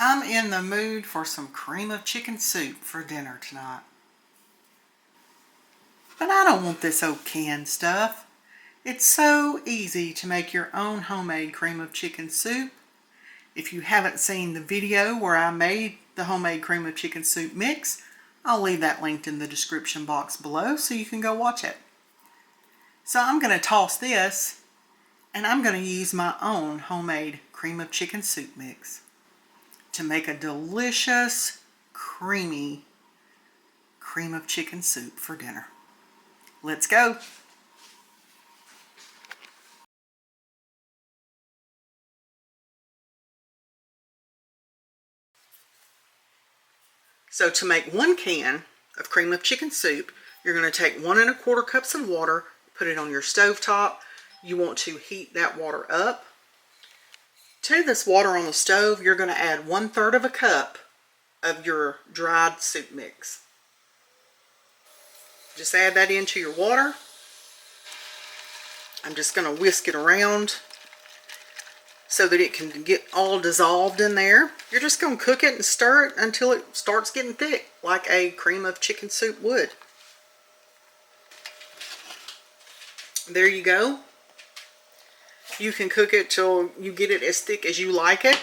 I'm in the mood for some cream of chicken soup for dinner tonight. But I don't want this old canned stuff. It's so easy to make your own homemade cream of chicken soup. If you haven't seen the video where I made the homemade cream of chicken soup mix, I'll leave that linked in the description box below so you can go watch it. So I'm going to toss this, and I'm going to use my own homemade cream of chicken soup mix to make a delicious, creamy cream of chicken soup for dinner. Let's go. So to make 1 can of cream of chicken soup, you're going to take 1 1/4 cups of water, put it on your stove top. You want to heat that water up. To this water on the stove, you're going to add 1/3 of a cup of your dried soup mix. Just add that into your water. I'm just going to whisk it around so that it can get all dissolved in there. You're just going to cook it and stir it until it starts getting thick, like a cream of chicken soup would. There you go. You can cook it till you get it as thick as you like it.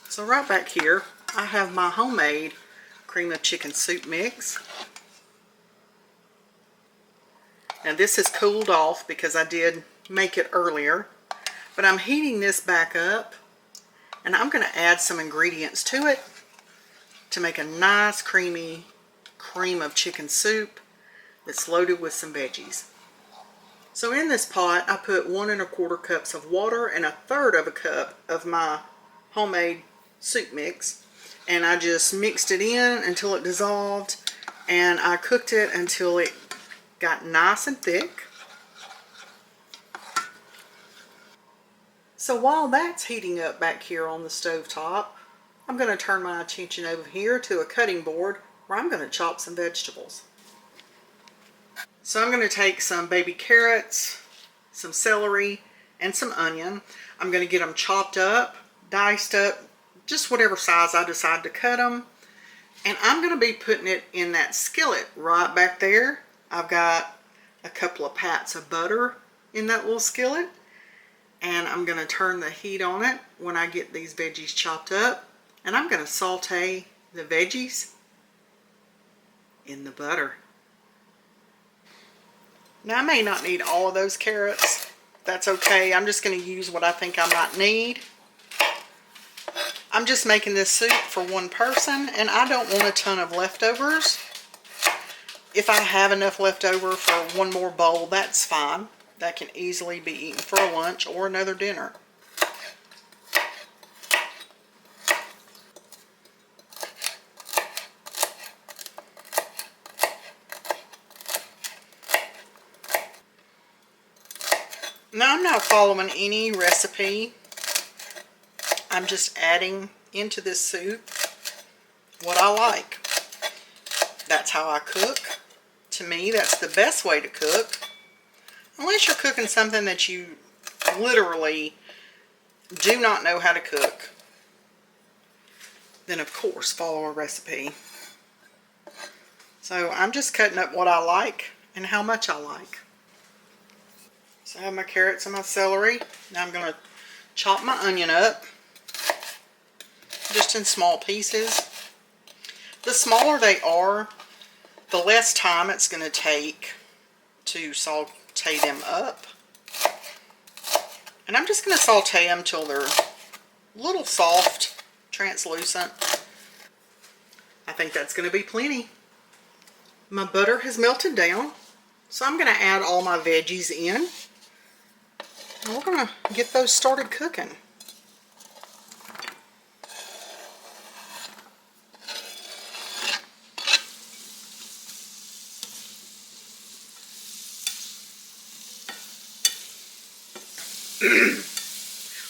So right back here, I have my homemade cream of chicken soup mix. Now this has cooled off because I did make it earlier, but I'm heating this back up, and I'm going to add some ingredients to it to make a nice creamy cream of chicken soup that's loaded with some veggies. So in this pot, I put 1 1/4 cups of water and 1/3 of a cup of my homemade soup mix, and I just mixed it in until it dissolved, and I cooked it until it got nice and thick. So while that's heating up back here on the stove top, I'm going to turn my attention over here to a cutting board where I'm going to chop some vegetables. So I'm going to take some baby carrots, some celery, and some onion. I'm going to get them chopped up, diced up, just whatever size I decide to cut them. And I'm going to be putting it in that skillet right back there. I've got a couple of pats of butter in that little skillet. And I'm going to turn the heat on it when I get these veggies chopped up. And I'm going to saute the veggies in the butter. Now I may not need all of those carrots. That's okay. I'm just going to use what I think I might need. I'm just making this soup for 1 person, and I don't want a ton of leftovers. If I have enough left over for 1 more bowl, that's fine. That can easily be eaten for a lunch or another dinner. Now I'm not following any recipe. I'm just adding into this soup what I like. That's how I cook. To me, that's the best way to cook. Unless you're cooking something that you literally do not know how to cook, then of course follow a recipe. So I'm just cutting up what I like and how much I like. So I have my carrots and my celery. Now I'm going to chop my onion up just in small pieces. The smaller they are, the less time it's going to take to saute them up. And I'm just going to saute them till they're a little soft, translucent. I think that's going to be plenty. My butter has melted down, so I'm going to add all my veggies in. And we're going to get those started cooking.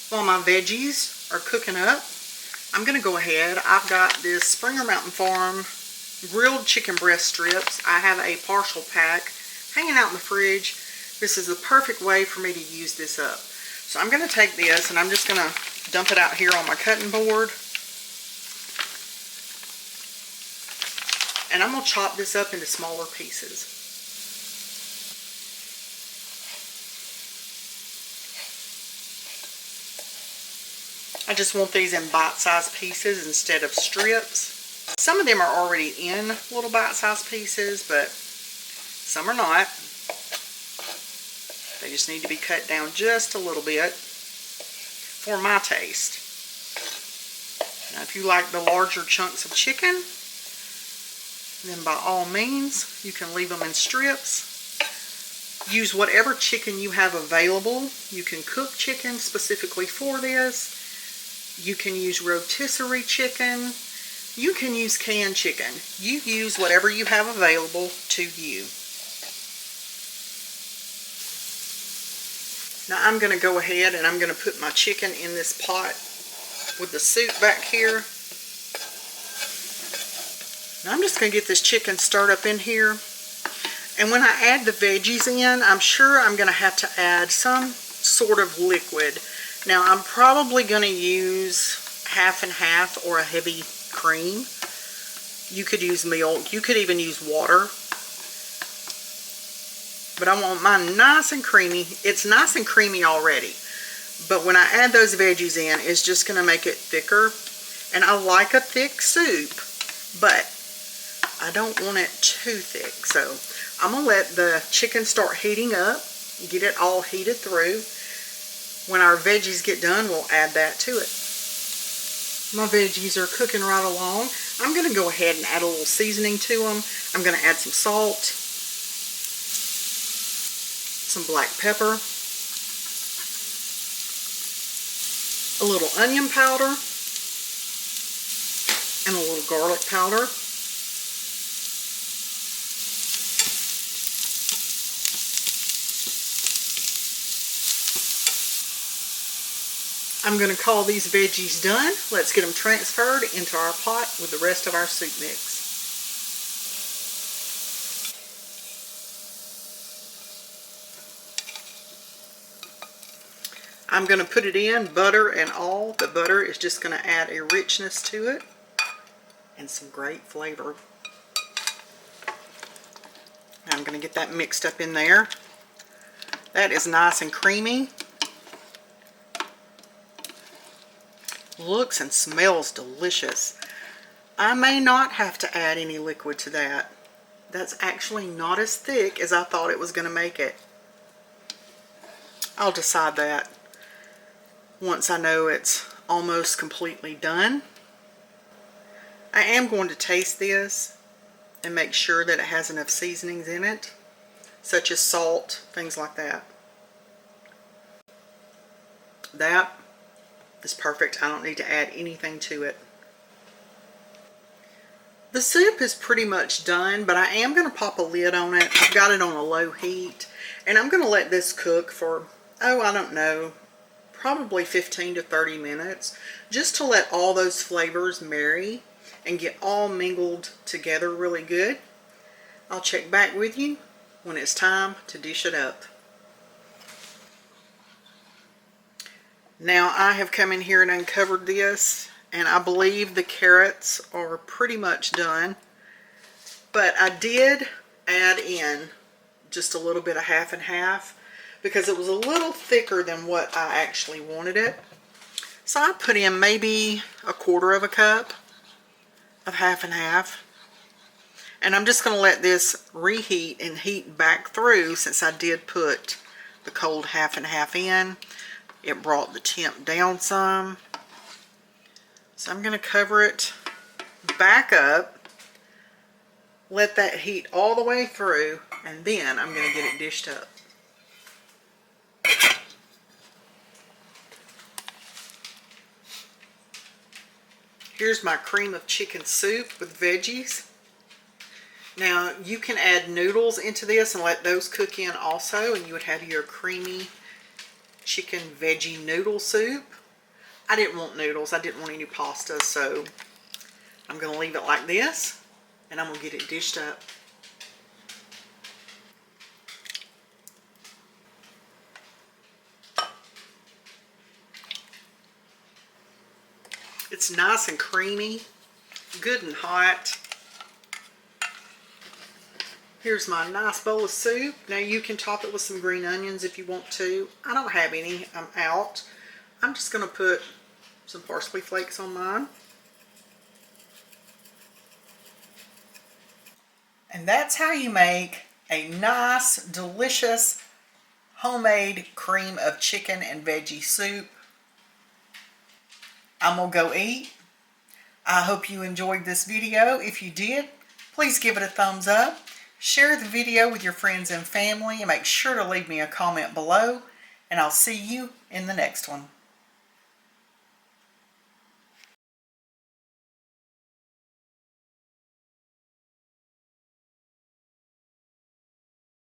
While my veggies are cooking up, I'm going to go ahead. I've got this Springer Mountain Farm grilled chicken breast strips. I have a partial pack hanging out in the fridge. This is the perfect way for me to use this up. So I'm going to take this and I'm just going to dump it out here on my cutting board. And I'm going to chop this up into smaller pieces. I just want these in bite-sized pieces instead of strips. Some of them are already in little bite-sized pieces, but some are not. They just need to be cut down just a little bit for my taste. Now, if you like the larger chunks of chicken, then by all means, you can leave them in strips. Use whatever chicken you have available. You can cook chicken specifically for this. You can use rotisserie chicken. You can use canned chicken. You use whatever you have available to you. Now I'm going to go ahead and I'm going to put my chicken in this pot with the soup back here. Now I'm just going to get this chicken stirred up in here. And when I add the veggies in, I'm sure I'm going to have to add some sort of liquid. Now I'm probably going to use half and half or a heavy cream. You could use milk. You could even use water. But I want mine nice and creamy. It's nice and creamy already. But when I add those veggies in, it's just going to make it thicker. And I like a thick soup, but I don't want it too thick. So I'm going to let the chicken start heating up. Get it all heated through. When our veggies get done, we'll add that to it. My veggies are cooking right along. I'm going to go ahead and add a little seasoning to them. I'm going to add some salt, some black pepper, a little onion powder, and a little garlic powder. I'm going to call these veggies done. Let's get them transferred into our pot with the rest of our soup mix. I'm going to put it in, butter and all. The butter is just going to add a richness to it and some great flavor. I'm going to get that mixed up in there. That is nice and creamy. Looks and smells delicious. I may not have to add any liquid to that. That's actually not as thick as I thought it was going to make it. I'll decide that once I know it's almost completely done. I am going to taste this and make sure that it has enough seasonings in it, such as salt, things like that. That is perfect. I don't need to add anything to it. The soup is pretty much done, but I am going to pop a lid on it. I've got it on a low heat, and I'm going to let this cook for, oh, I don't know, probably 15 to 30 minutes, just to let all those flavors marry and get all mingled together really good. I'll check back with you when it's time to dish it up. Now I have come in here and uncovered this, and I believe the carrots are pretty much done, but I did add in just a little bit of half and half because it was a little thicker than what I actually wanted it. So I put in maybe a quarter of a cup of half and half, and I'm just going to let this reheat and heat back through since I did put the cold half and half in. It brought the temp down some. So I'm going to cover it back up, let that heat all the way through, and then I'm going to get it dished up. Here's my cream of chicken soup with veggies. Now you can add noodles into this and let those cook in also, and you would have your creamy chicken veggie noodle soup. I didn't want noodles. I didn't want any pasta, so I'm going to leave it like this, and I'm going to get it dished up. It's nice and creamy, good and hot. Here's my nice bowl of soup. Now you can top it with some green onions if you want to. I don't have any, I'm out. I'm just going to put some parsley flakes on mine. And that's how you make a nice, delicious, homemade cream of chicken and veggie soup. I'm gonna go eat. I hope you enjoyed this video. If you did, please give it a thumbs up. Share the video with your friends and family, and make sure to leave me a comment below. And I'll see you in the next one.